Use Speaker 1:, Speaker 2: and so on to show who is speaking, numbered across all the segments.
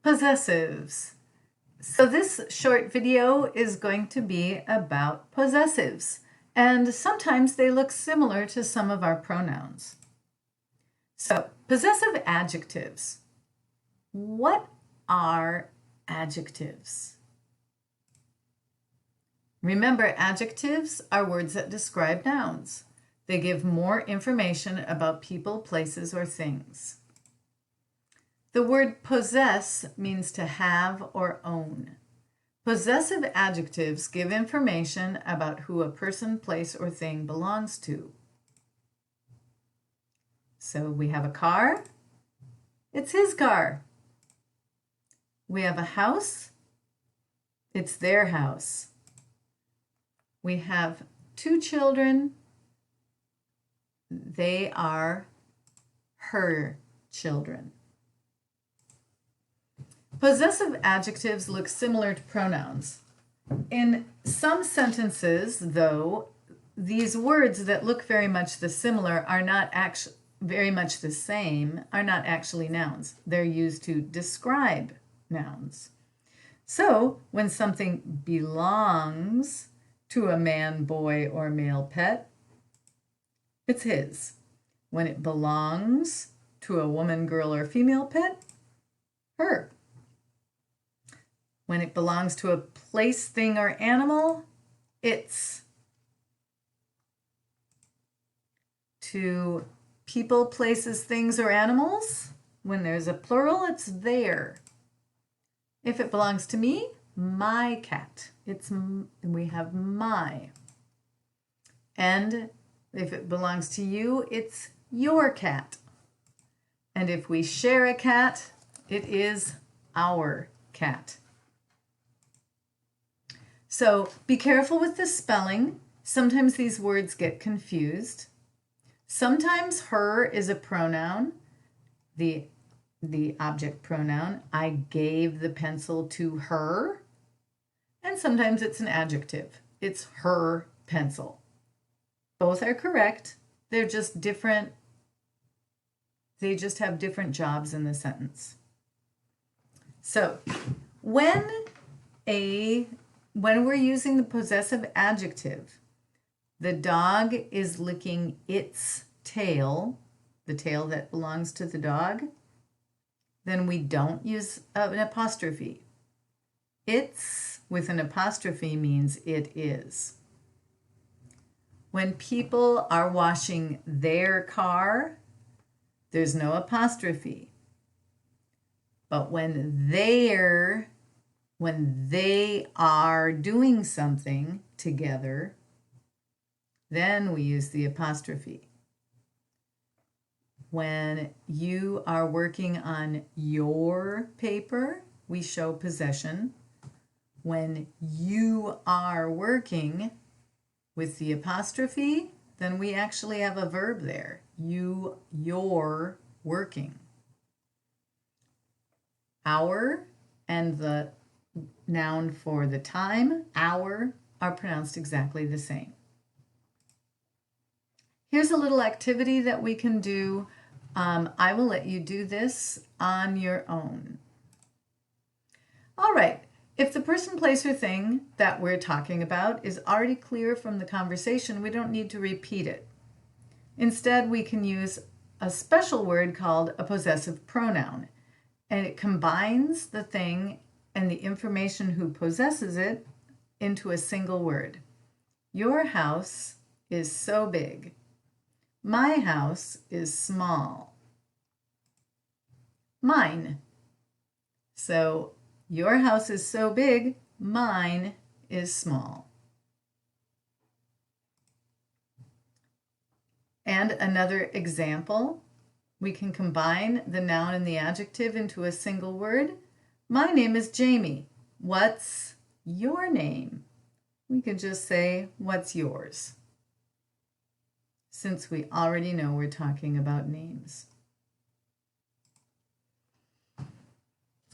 Speaker 1: Possessives. So this short video is going to be about possessives, and sometimes they look similar to some of our pronouns. So, possessive adjectives. What are adjectives? Remember, adjectives are words that describe nouns. They give more information about people, places, or things. The word possess means to have or own. Possessive adjectives give information about who a person, place, or thing belongs to. So we have a car. It's his car. We have a house. It's their house. We have two children. They are her children. Possessive adjectives look similar to pronouns. In some sentences, though, these words that look very much similar are not actually very much the same, are not actually nouns. They're used to describe nouns. So, when something belongs to a man, boy, or male pet, it's his. When it belongs to a woman, girl, or female pet, her. When it belongs to a place, thing, or animal, it's. To people, places, things, or animals, when there's a plural, it's their. If it belongs to me, my cat. We have my. And if it belongs to you, it's your cat. And if we share a cat, it is our cat. So be careful with the spelling. Sometimes these words get confused. Sometimes her is a pronoun, the object pronoun. I gave the pencil to her. And sometimes it's an adjective. It's her pencil. Both are correct. They're just different. They just have different jobs in the sentence. So when we're using the possessive adjective, the dog is licking its tail, the tail that belongs to the dog, then we don't use an apostrophe. It's with an apostrophe means it is. When people are washing their car, there's no apostrophe. But when they are doing something together, then we use the apostrophe. When you are working on your paper, we show possession. When you are working with the apostrophe, then we actually have a verb there. You're working. Hour and the noun for the time, hour, are pronounced exactly the same. Here's a little activity that we can do. I will let you do this on your own. All right. If the person, place, or thing that we're talking about is already clear from the conversation, we don't need to repeat it. Instead, we can use a special word called a possessive pronoun, and it combines the thing and the information who possesses it into a single word. Your house is so big. My house is small. Mine. So your house is so big, mine is small. And another example, we can combine the noun and the adjective into a single word. My name is Jamie. What's your name? We could just say, what's yours? Since we already know we're talking about names.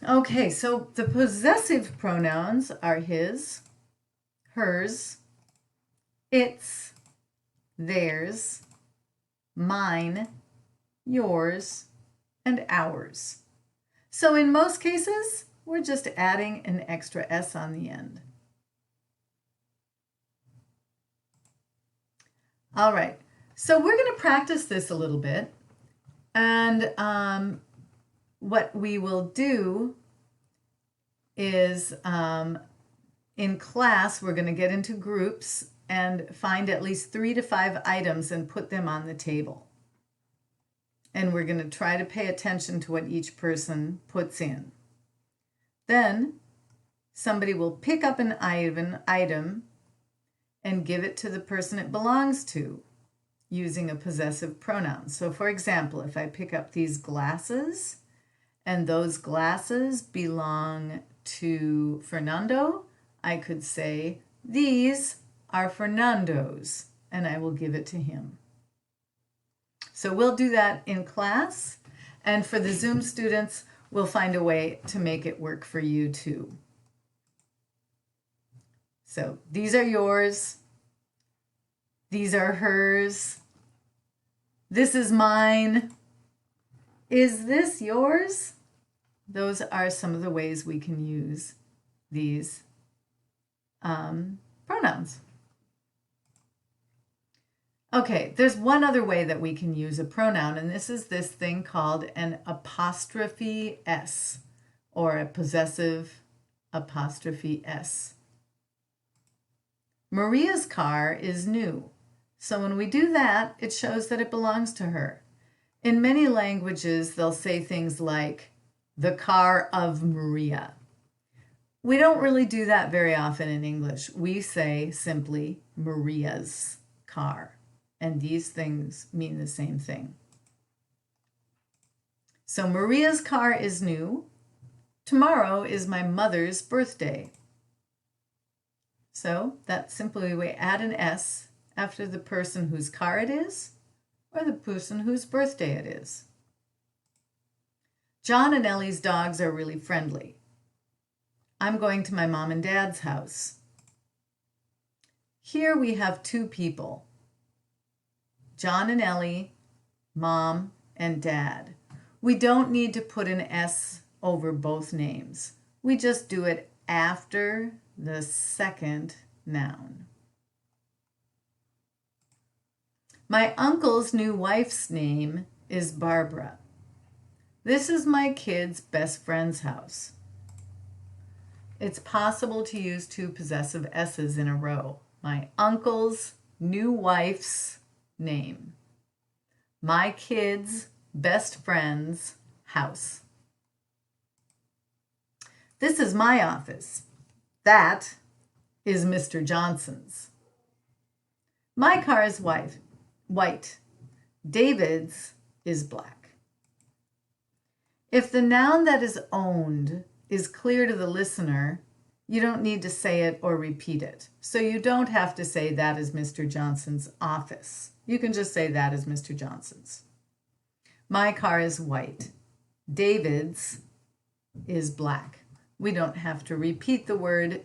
Speaker 1: Okay, so the possessive pronouns are his, hers, its, theirs, mine, yours, and ours. So in most cases, we're just adding an extra S on the end. All right, so we're going to practice this a little bit. And what we will do is in class, we're going to get into groups and find at least 3 to 5 items and put them on the table. And we're going to try to pay attention to what each person puts in. Then somebody will pick up an item and give it to the person it belongs to using a possessive pronoun. So for example, if I pick up these glasses and those glasses belong to Fernando, I could say, these are Fernando's, and I will give it to him. So we'll do that in class, and for the Zoom students, we'll find a way to make it work for you too. So these are yours, these are hers, this is mine. Is this yours? Those are some of the ways we can use these pronouns. Okay, there's one other way that we can use a pronoun, and this is this thing called an apostrophe S, or a possessive apostrophe S. Maria's car is new. So when we do that, it shows that it belongs to her. In many languages, they'll say things like, the car of Maria. We don't really do that very often in English. We say simply Maria's car. And these things mean the same thing. So Maria's car is new. Tomorrow is my mother's birthday. So that's simply we add an S after the person whose car it is or the person whose birthday it is. John and Ellie's dogs are really friendly. I'm going to my mom and dad's house. Here we have 2 people. John and Ellie, mom and dad. We don't need to put an S over both names. We just do it after the second noun. My uncle's new wife's name is Barbara. This is my kid's best friend's house. It's possible to use 2 possessive S's in a row. My uncle's new wife's name. My kid's best friend's house. This is my office. That is Mr. Johnson's. My car is white. David's is black. If the noun that is owned is clear to the listener, you don't need to say it or repeat it. So you don't have to say that is Mr. Johnson's office. You can just say that is Mr. Johnson's. My car is white. David's is black. We don't have to repeat the word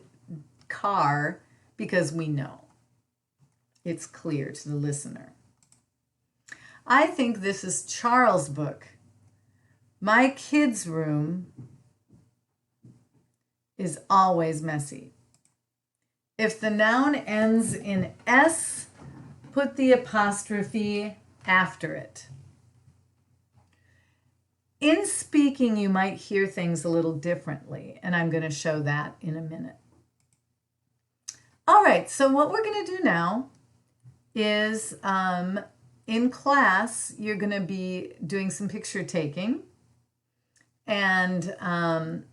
Speaker 1: car because we know. It's clear to the listener. I think this is Charles' book. My kid's room is always messy. If the noun ends in S, put the apostrophe after it. In speaking, you might hear things a little differently, and I'm going to show that in a minute. All right, so what we're going to do now is in class, you're going to be doing some picture taking. And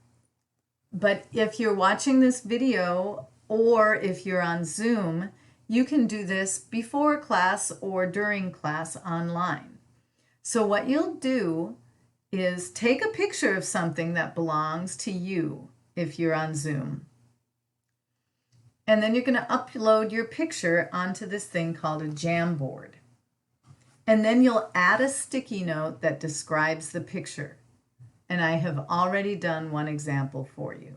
Speaker 1: but if you're watching this video or if you're on Zoom, you can do this before class or during class online. So what you'll do is take a picture of something that belongs to you if you're on Zoom. And then you're going to upload your picture onto this thing called a Jamboard. And then you'll add a sticky note that describes the picture. And I have already done one example for you.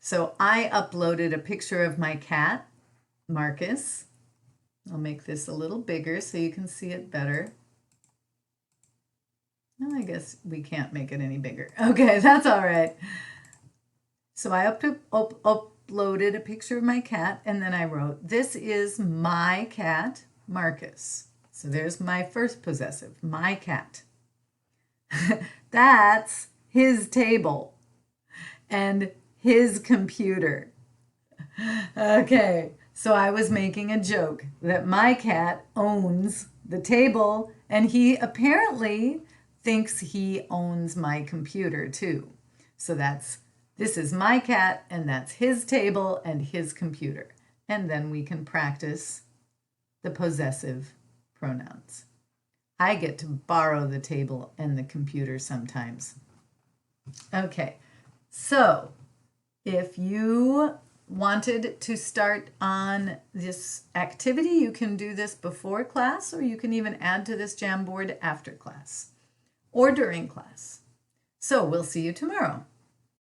Speaker 1: So I uploaded a picture of my cat, Marcus. I'll make this a little bigger so you can see it better. Well, I guess we can't make it any bigger. Okay, that's all right. So I uploaded a picture of my cat, and then I wrote, this is my cat, Marcus. So there's my first possessive, my cat. That's his table and his computer. Okay, so I was making a joke that my cat owns the table, and he apparently thinks he owns my computer too. So this is my cat, and that's his table and his computer. And then we can practice the possessive pronouns. I get to borrow the table and the computer sometimes. Okay, so if you wanted to start on this activity, you can do this before class, or you can even add to this Jamboard after class or during class. So we'll see you tomorrow.